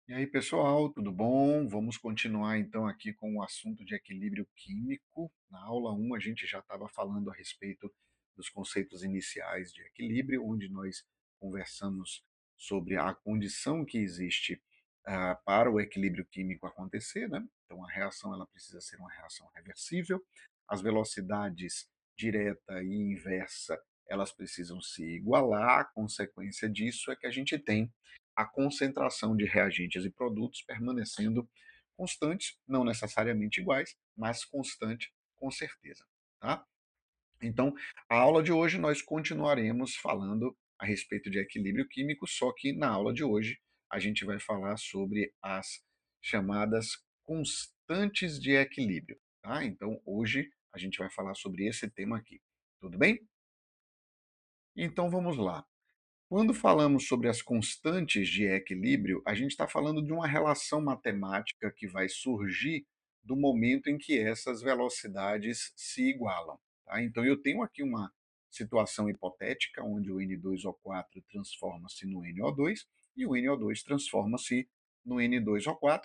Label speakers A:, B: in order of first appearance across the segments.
A: E aí, pessoal, tudo bom? Vamos continuar então aqui com o assunto de equilíbrio químico. Na aula 1, a gente já estava falando a respeito dos conceitos iniciais de equilíbrio, onde nós conversamos sobre a condição que existe para o equilíbrio químico acontecer, né? Então, a reação ela precisa ser uma reação reversível, as velocidades direta e inversa elas precisam se igualar, a consequência disso é que a gente tem a concentração de reagentes e produtos permanecendo constantes, não necessariamente iguais, mas constante com certeza, tá? Então, a aula de hoje nós continuaremos falando a respeito de equilíbrio químico, só que na aula de hoje a gente vai falar sobre as chamadas constantes de equilíbrio, tá? Então, hoje a gente vai falar sobre esse tema aqui. Tudo bem? Então, vamos lá. Quando falamos sobre as constantes de equilíbrio, a gente está falando de uma relação matemática que vai surgir do momento em que essas velocidades se igualam. Tá? Então, eu tenho aqui uma situação hipotética onde o N2O4 transforma-se no NO2 e o NO2 transforma-se no N2O4.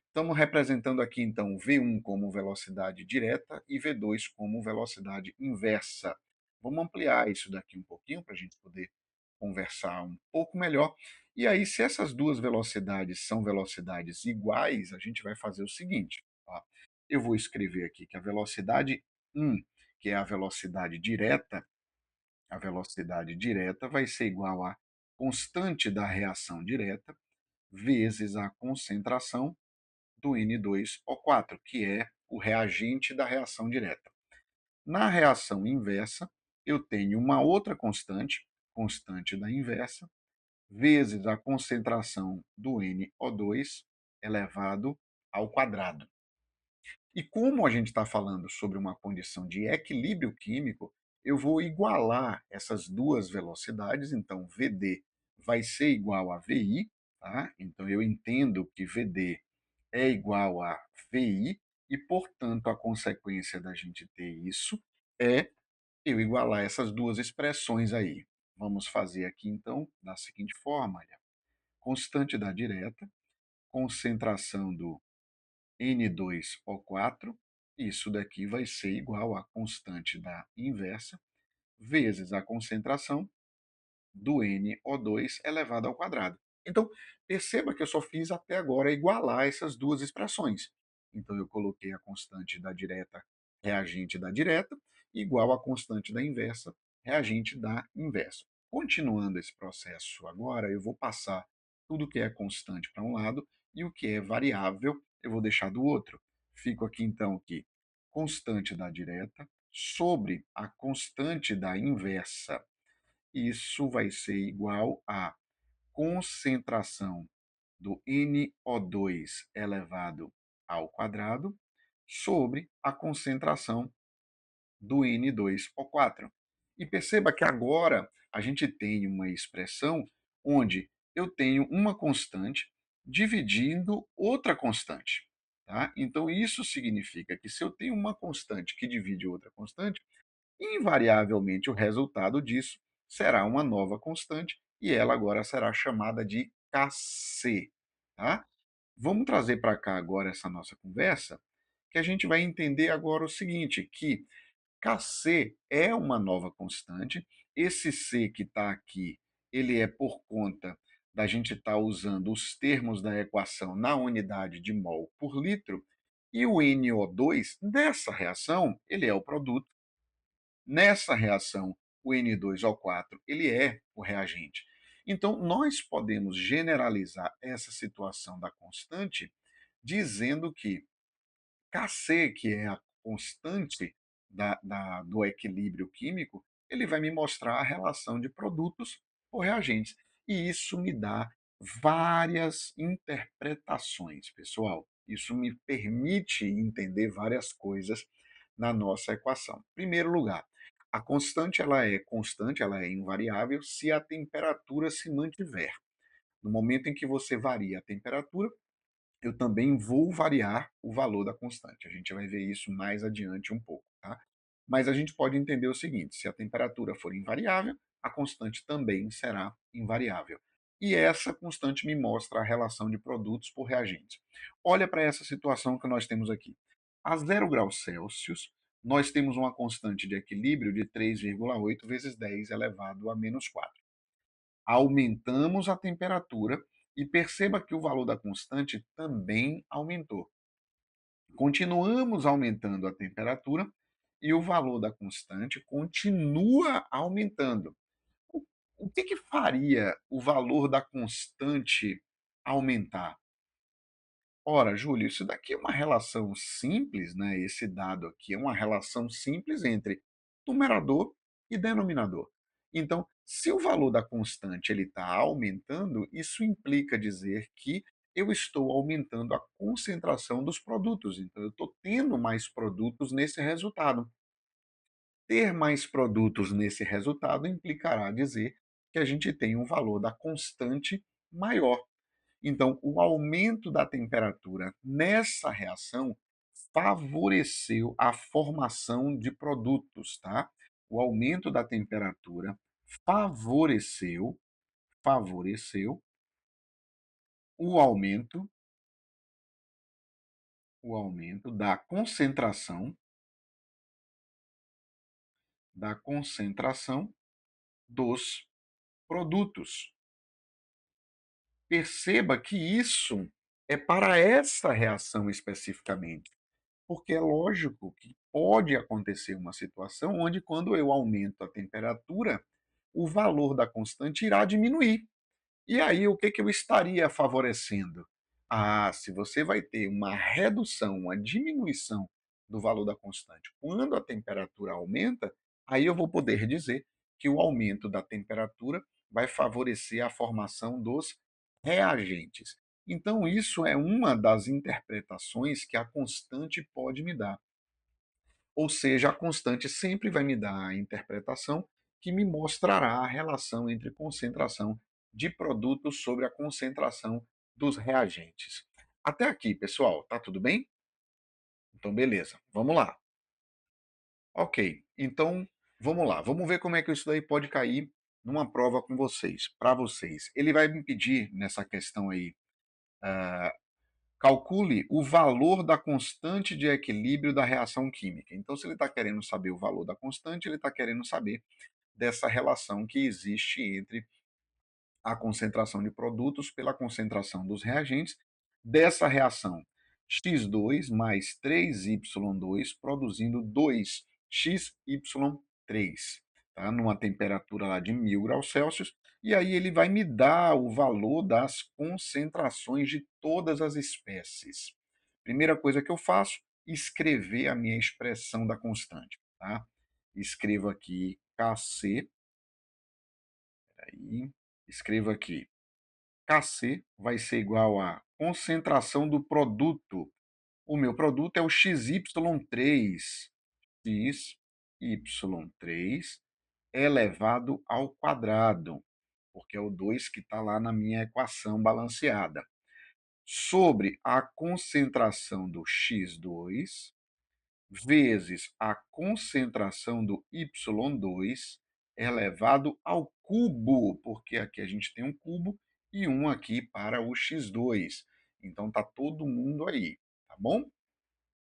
A: Estamos representando aqui, então, V1 como velocidade direta e V2 como velocidade inversa. Vamos ampliar isso daqui um pouquinho para a gente poder conversar um pouco melhor. E aí, se essas duas velocidades são velocidades iguais, a gente vai fazer o seguinte: ó, eu vou escrever aqui que a velocidade 1, que é a velocidade direta vai ser igual à constante da reação direta vezes a concentração do N2O4, que é o reagente da reação direta. Na reação inversa, eu tenho uma outra constante, constante da inversa, vezes a concentração do NO2 elevado ao quadrado. E como a gente está falando sobre uma condição de equilíbrio químico, eu vou igualar essas duas velocidades, então VD vai ser igual a VI, tá? Então eu entendo que VD é igual a VI, e portanto a consequência da gente ter isso é eu igualar essas duas expressões aí. Vamos fazer aqui então da seguinte forma, olha, constante da direta, concentração do N2O4, isso daqui vai ser igual à constante da inversa, vezes a concentração do NO2 elevado ao quadrado. Então, perceba que eu só fiz até agora igualar essas duas expressões. Então, eu coloquei a constante da direta reagente da direta igual à constante da inversa reagente da inversa. Continuando esse processo agora, eu vou passar tudo que é constante para um lado e o que é variável eu vou deixar do outro. Fico aqui então que constante da direta sobre a constante da inversa, isso vai ser igual à concentração do NO2 elevado ao quadrado sobre a concentração do N2O4. E perceba que agora a gente tem uma expressão onde eu tenho uma constante dividindo outra constante. Tá? Então, isso significa que se eu tenho uma constante que divide outra constante, invariavelmente o resultado disso será uma nova constante e ela agora será chamada de Kc. Tá? Vamos trazer para cá agora essa nossa conversa, que a gente vai entender agora o seguinte, que Kc é uma nova constante, esse C que está aqui, ele é por conta da gente estar usando os termos da equação na unidade de mol por litro, e o NO2 dessa reação, ele é o produto. Nessa reação, o N2O4 ele é o reagente. Então, nós podemos generalizar essa situação da constante dizendo que Kc, que é a constante do equilíbrio químico, ele vai me mostrar a relação de produtos ou reagentes. E isso me dá várias interpretações, pessoal. Isso me permite entender várias coisas na nossa equação. Em primeiro lugar, a constante, ela é invariável se a temperatura se mantiver. No momento em que você varia a temperatura, eu também vou variar o valor da constante. A gente vai ver isso mais adiante um pouco, tá? Mas a gente pode entender o seguinte: se a temperatura for invariável, a constante também será invariável. e essa constante me mostra a relação de produtos por reagentes. Olha para essa situação que nós temos aqui. A 0 graus Celsius, nós temos uma constante de equilíbrio de 3,8 vezes 10 elevado a menos 4. Aumentamos a temperatura e perceba que o valor da constante também aumentou. Continuamos aumentando a temperatura e o valor da constante continua aumentando. O, o que faria o valor da constante aumentar? Ora, Júlio, isso daqui é uma relação simples, né? Esse dado aqui é uma relação simples entre numerador e denominador. Então, se o valor da constante ele está aumentando, isso implica dizer que eu estou aumentando a concentração dos produtos. Então, eu estou tendo mais produtos nesse resultado. Ter mais produtos nesse resultado implicará dizer que a gente tem um valor da constante maior. Então, o aumento da temperatura nessa reação favoreceu a formação de produtos, tá? O aumento da temperatura favoreceu o aumento, o aumento da concentração dos produtos. Perceba que isso é para essa reação especificamente. Porque é lógico que pode acontecer uma situação onde, quando eu aumento a temperatura, o valor da constante irá diminuir. E aí, o que, que eu estaria favorecendo? Ah, se você vai ter uma redução, uma diminuição do valor da constante quando a temperatura aumenta, aí eu vou poder dizer que o aumento da temperatura vai favorecer a formação dos reagentes. Então, isso é uma das interpretações que a constante pode me dar. Ou seja, a constante sempre vai me dar a interpretação que me mostrará a relação entre concentração de produtos sobre a concentração dos reagentes. Até aqui, pessoal, tá tudo bem? Então, beleza, vamos lá. Ok, então vamos lá, vamos ver como é que isso daí pode cair numa prova com vocês, para vocês. Ele vai me pedir nessa questão aí, calcule o valor da constante de equilíbrio da reação química. Então, se ele está querendo saber o valor da constante, ele está querendo saber dessa relação que existe entre a concentração de produtos pela concentração dos reagentes, dessa reação X2 mais 3Y2 produzindo 2XY3, tá? Numa temperatura lá de 1000 graus Celsius, e aí ele vai me dar o valor das concentrações de todas as espécies. Primeira coisa que eu faço, escrever a minha expressão da constante. Tá? Escrevo aqui Kc, aí, escrevo aqui Kc vai ser igual a concentração do produto. O meu produto é o XY3. XY3 elevado ao quadrado, porque é o 2 que está lá na minha equação balanceada, sobre a concentração do X2 vezes a concentração do Y2 elevado ao cubo, porque aqui a gente tem um cubo e um aqui para o X2. Então tá todo mundo aí, tá bom?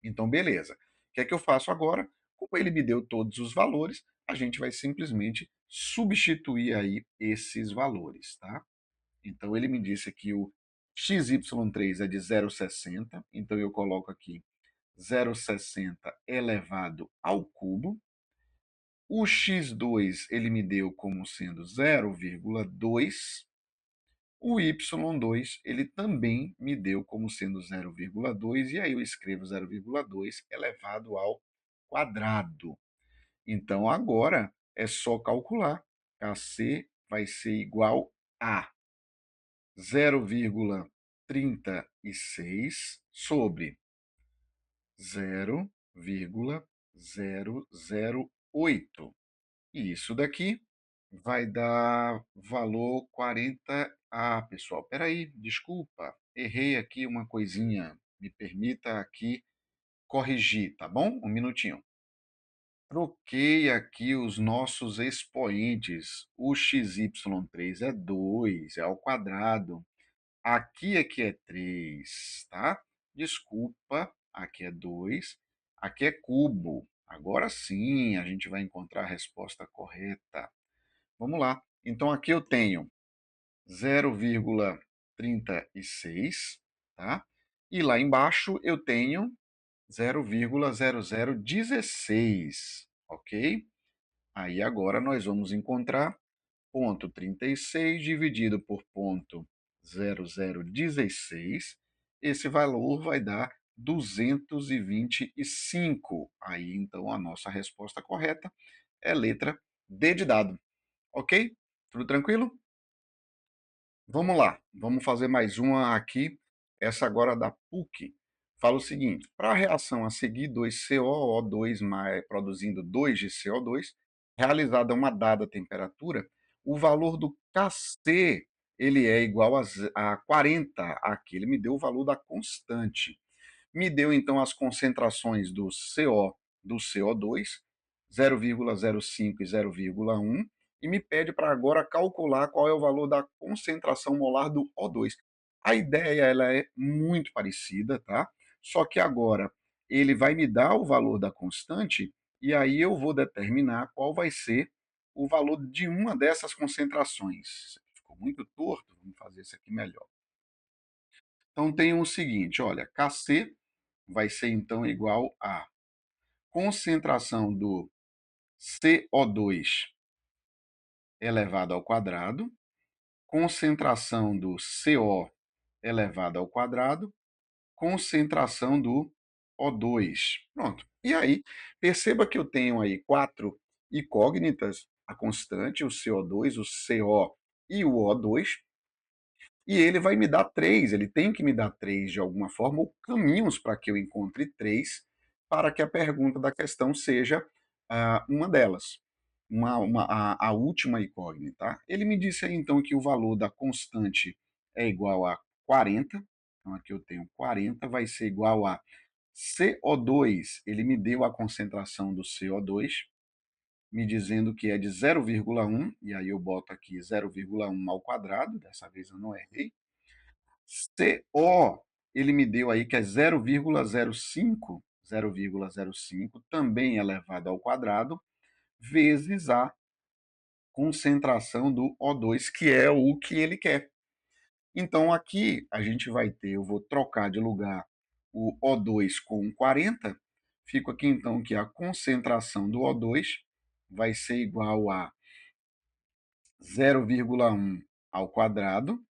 A: Então beleza. O que é que eu faço agora? Como ele me deu todos os valores, a gente vai simplesmente substituir aí esses valores, tá? Então ele me disse que o XY3 é de 0,60, então eu coloco aqui 0,60 elevado ao cubo. O x2 ele me deu como sendo 0,2. O y2 ele também me deu como sendo 0,2. E aí eu escrevo 0,2 elevado ao quadrado. Então agora é só calcular. Kc vai ser igual a 0,36 sobre 0,008. E isso daqui vai dar valor 40. Ah, pessoal, peraí, desculpa, errei aqui uma coisinha. Me permita aqui corrigir, tá bom? Um minutinho. Troquei aqui os nossos expoentes. O xy3 é 2, é ao quadrado. Aqui é que é 3, tá? Desculpa, aqui é 2, aqui é cubo. Agora sim a gente vai encontrar a resposta correta. Vamos lá. Então aqui eu tenho 0,36, tá? E lá embaixo eu tenho 0,0016, ok? Aí agora nós vamos encontrar ponto 36 dividido por ponto 0016. Esse valor vai dar 225. Aí então a nossa resposta correta é letra D de dado, ok? Tudo tranquilo? Vamos lá, vamos fazer mais uma aqui, essa agora da PUC. Fala o seguinte: para a reação a seguir 2COO2 produzindo 2 de CO2, realizada a uma dada temperatura, o valor do Kc ele é igual a 40. Aqui ele me deu o valor da constante. Me deu então as concentrações do CO, do CO2, 0,05 e 0,1, e me pede para agora calcular qual é o valor da concentração molar do O2. A ideia ela é muito parecida, tá? Só que agora ele vai me dar o valor da constante e aí eu vou determinar qual vai ser o valor de uma dessas concentrações. Isso aqui ficou muito torto, vamos fazer isso aqui melhor. Então tem o seguinte, olha, Kc vai ser então igual a concentração do CO2 elevado ao quadrado, concentração do CO elevado ao quadrado, concentração do O2. Pronto. E aí, perceba que eu tenho aí quatro incógnitas, a constante, o CO2, o CO e o O2, e ele vai me dar três, ele tem que me dar três de alguma forma, ou caminhos para que eu encontre três, para que a pergunta da questão seja uma delas, a última incógnita. Tá? Ele me disse aí então que o valor da constante é igual a 40, então aqui eu tenho 40, vai ser igual a CO2, ele me deu a concentração do CO2, me dizendo que é de 0,1, e aí eu boto aqui 0,1 ao quadrado, dessa vez eu não errei, CO, ele me deu aí que é 0,05, 0,05 também elevado ao quadrado, vezes a concentração do O2, que é o que ele quer. Então aqui a gente vai ter, eu vou trocar de lugar o O2 com 40, fico aqui então que a concentração do O2 vai ser igual a 0,1 ao quadrado,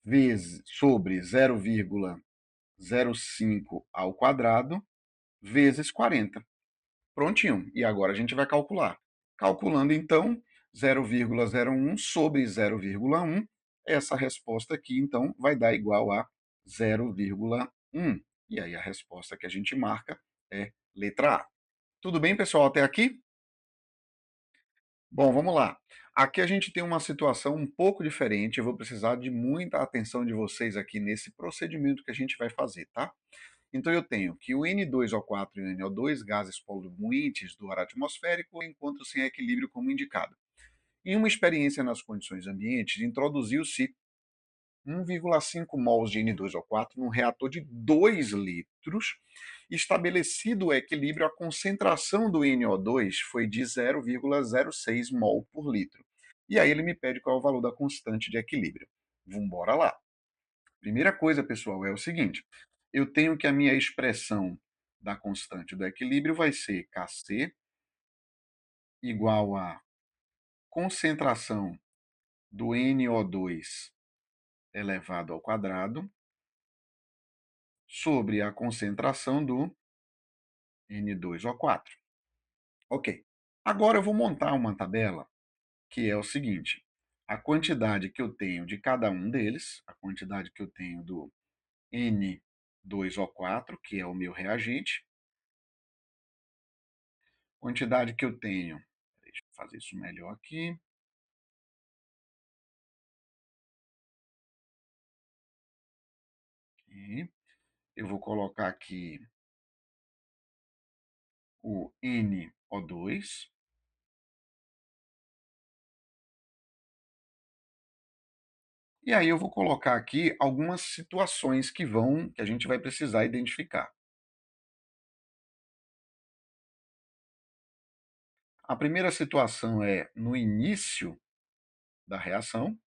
A: vezes sobre 0,05 ao quadrado, vezes 40. Prontinho. E agora a gente vai calcular. Calculando, então, 0,01 sobre 0,1, essa resposta aqui, então, vai dar igual a 0,1. E aí a resposta que a gente marca é letra A. Tudo bem, pessoal, até aqui? Bom, vamos lá. Aqui a gente tem uma situação um pouco diferente. Eu vou precisar de muita atenção de vocês aqui nesse procedimento que a gente vai fazer, tá? Então eu tenho que o N2O4 e o NO2, gases poluentes do ar atmosférico, encontram-se em equilíbrio como indicado. Em uma experiência nas condições ambientes, introduziu-se 1,5 mols de N2O4 num reator de 2 litros. Estabelecido o equilíbrio, a concentração do NO2 foi de 0,06 mol por litro. E aí ele me pede qual é o valor da constante de equilíbrio. Vamos embora lá. Primeira coisa, pessoal, é o seguinte: eu tenho que a minha expressão da constante do equilíbrio vai ser Kc igual a concentração do NO2 elevado ao quadrado sobre a concentração do N2O4. Ok. Agora eu vou montar uma tabela que é o seguinte: a quantidade que eu tenho de cada um deles, a quantidade que eu tenho do N2O4, que é o meu reagente, quantidade que eu tenho, deixa eu fazer isso melhor aqui, eu vou colocar aqui o NO2. E aí eu vou colocar aqui algumas situações que a gente vai precisar identificar. A primeira situação é no início da reação.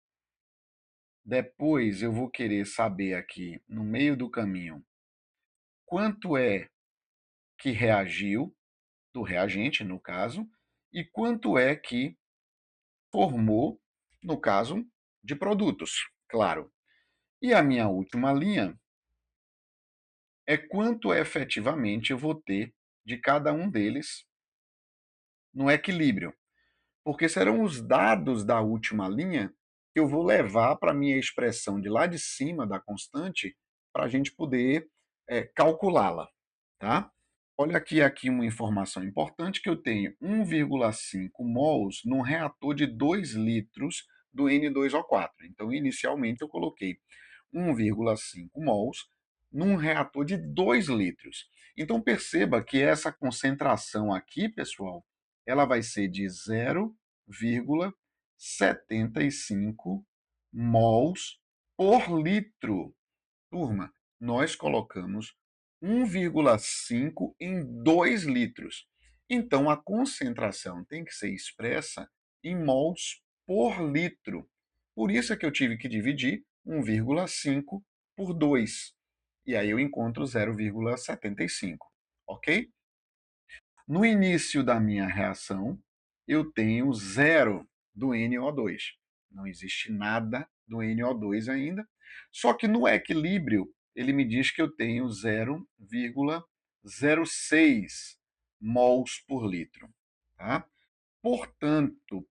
A: Depois eu vou querer saber aqui, no meio do caminho, quanto é que reagiu, do reagente, no caso, e quanto é que formou, no caso, de produtos, claro. E a minha última linha é quanto efetivamente eu vou ter de cada um deles no equilíbrio, porque serão os dados da última linha que eu vou levar para a minha expressão de lá de cima da constante para a gente poder calculá-la, tá? Olha aqui uma informação importante que eu tenho 1,5 mols num reator de 2 litros do N2O4. Então, inicialmente, eu coloquei 1,5 mols num reator de 2 litros. Então, perceba que essa concentração aqui, pessoal, ela vai ser de 0,75 mols por litro. Turma, nós colocamos 1,5 em 2 litros. Então, a concentração tem que ser expressa em mols por litro. Por isso é que eu tive que dividir 1,5 por 2. E aí eu encontro 0,75, ok? No início da minha reação, eu tenho zero do NO2. Não existe nada do NO2 ainda. Só que no equilíbrio, ele me diz que eu tenho 0,06 mols por litro. Tá? Portanto,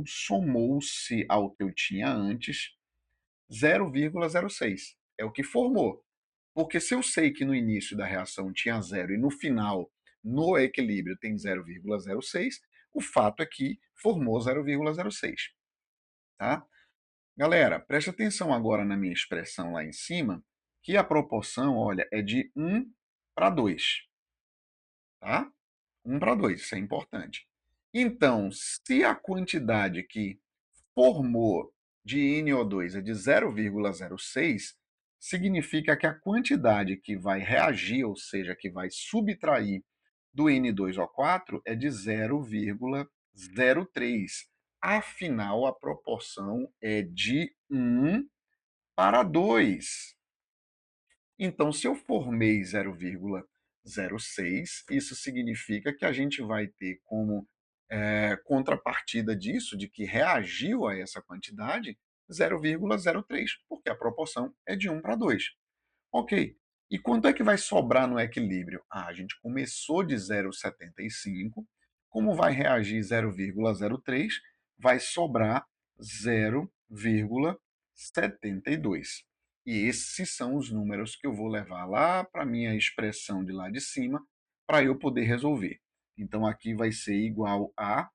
A: somou-se ao que eu tinha antes 0,06. É o que formou. Porque se eu sei que no início da reação tinha zero e no final, no equilíbrio, tem 0,06, o fato é que formou 0,06. Tá? Galera, preste atenção agora na minha expressão lá em cima, que a proporção, olha, é de 1 para 2. Tá? 1 para 2, isso é importante. Então, se a quantidade que formou de NO2 é de 0,06, significa que a quantidade que vai reagir, ou seja, que vai subtrair do N2O4 é de 0,03. Afinal, a proporção é de 1 para 2. Então, se eu formei 0,06, isso significa que a gente vai ter como contrapartida disso, de que reagiu a essa quantidade, 0,03, porque a proporção é de 1 para 2. Ok. E quanto é que vai sobrar no equilíbrio? A gente começou de 0,75, como vai reagir 0,03, vai sobrar 0,72. E esses são os números que eu vou levar lá para a minha expressão de lá de cima, para eu poder resolver. Então, aqui vai ser igual a...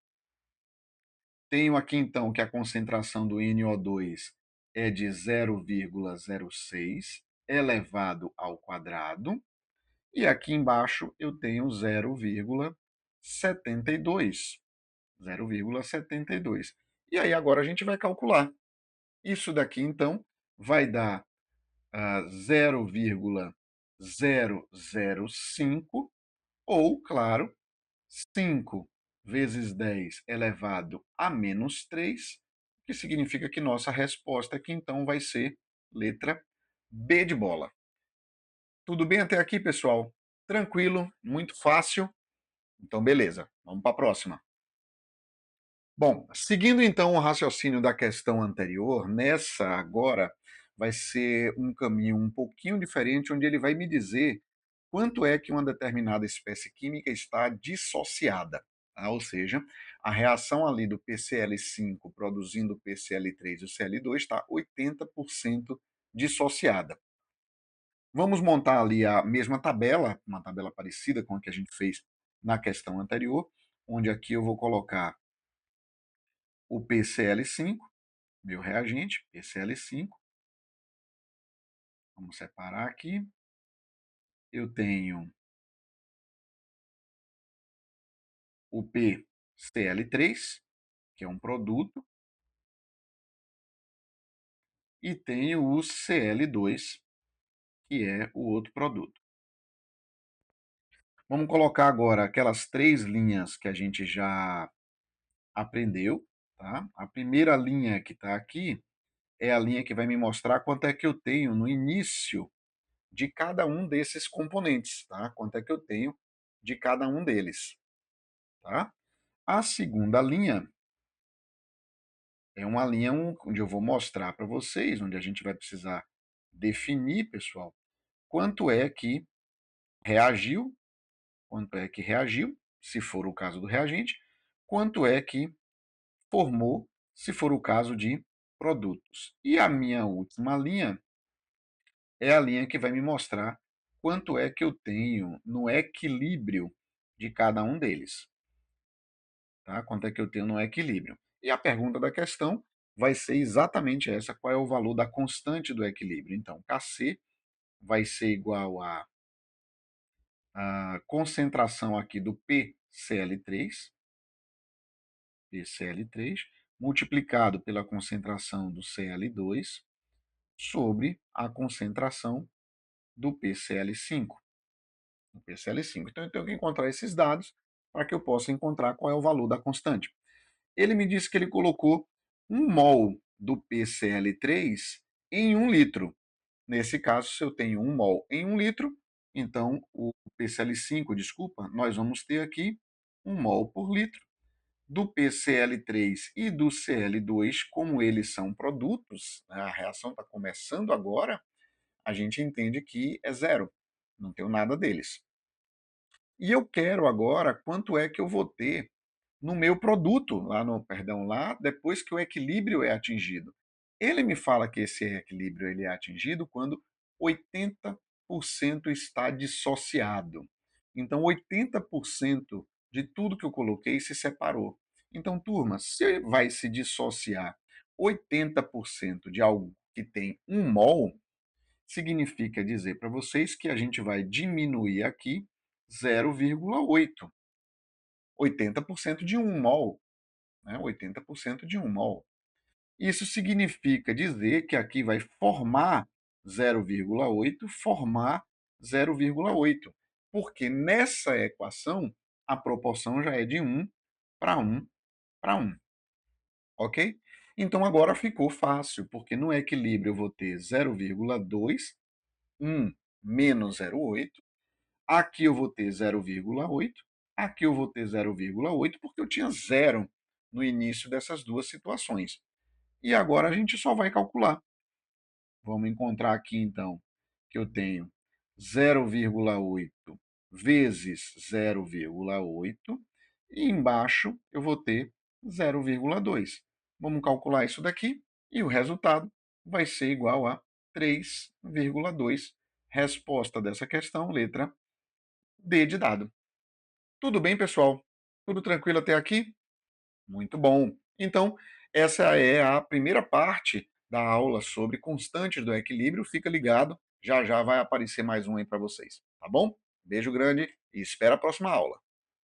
A: Tenho aqui, então, que a concentração do NO2 é de 0,06 elevado ao quadrado. E aqui embaixo eu tenho 0,72. 0,72. E aí agora a gente vai calcular. Isso daqui, então, vai dar 0,005, ou, claro, 5 vezes 10 elevado a menos 3, que significa que nossa resposta aqui, então, vai ser letra B de bola. Tudo bem até aqui, pessoal? Tranquilo, muito fácil. Então, beleza, vamos para a próxima. Bom, seguindo então o raciocínio da questão anterior, nessa agora vai ser um caminho um pouquinho diferente, onde ele vai me dizer quanto é que uma determinada espécie química está dissociada. Tá? Ou seja, a reação ali do PCl5 produzindo o PCl3 e o Cl2 está 80% dissociada. Vamos montar ali a mesma tabela, uma tabela parecida com a que a gente fez na questão anterior, onde aqui eu vou colocar o PCl5, meu reagente, PCl5. Vamos separar aqui. eu tenho o PCl3, que é um produto, e tenho o Cl2, que é o outro produto. Vamos colocar agora aquelas 3 linhas que a gente já aprendeu, tá? A primeira linha que está aqui é a linha que vai me mostrar quanto é que eu tenho no início de cada um desses componentes, tá? Quanto é que eu tenho de cada um deles, tá? A segunda linha é uma linha onde eu vou mostrar para vocês, onde a gente vai precisar definir, pessoal, quanto é que reagiu, quanto é que reagiu, se for o caso do reagente, quanto é que formou, se for o caso de produtos. E a minha última linha é a linha que vai me mostrar quanto é que eu tenho no equilíbrio de cada um deles. Tá? Quanto é que eu tenho no equilíbrio. E a pergunta da questão vai ser exatamente essa, qual é o valor da constante do equilíbrio. Então, Kc vai ser igual a concentração aqui do PCl3, multiplicado pela concentração do Cl2, sobre a concentração do PCl5. Então, eu tenho que encontrar esses dados para que eu possa encontrar qual é o valor da constante. Ele me disse que ele colocou 1 mol do PCl3 em 1 litro. Nesse caso, se eu tenho 1 mol em 1 litro, então o PCl5, desculpa, nós vamos ter aqui 1 mol por litro. Do PCl3 e do Cl2, como eles são produtos, né, a reação está começando agora, a gente entende que é zero, não tenho nada deles. E eu quero agora quanto é que eu vou ter no meu produto, lá depois que o equilíbrio é atingido. Ele me fala que esse equilíbrio ele é atingido quando 80% está dissociado. Então, 80% de tudo que eu coloquei se separou. Então, turma, se vai se dissociar 80% de algo que tem 1 mol, significa dizer para vocês que a gente vai diminuir aqui 0,8. 80% de 1 mol, né? 80% de 1 mol. Isso significa dizer que aqui vai formar 0,8, formar 0,8, porque nessa equação a proporção já é de 1 para 1 para 1, ok? Então agora ficou fácil, porque no equilíbrio eu vou ter 0,2, 1 menos 0,8, aqui eu vou ter 0,8, aqui eu vou ter 0,8, porque eu tinha zero no início dessas duas situações. E agora a gente só vai calcular. Vamos encontrar aqui, então, que eu tenho 0,8 vezes 0,8 e embaixo eu vou ter 0,2. Vamos calcular isso daqui e o resultado vai ser igual a 3,2. Resposta dessa questão, letra D de dado. Tudo bem, pessoal? Tudo tranquilo até aqui? Muito bom. Então, essa é a primeira parte da aula sobre constantes do equilíbrio. Fica ligado, já já vai aparecer mais um aí para vocês, tá bom? Beijo grande e espera a próxima aula.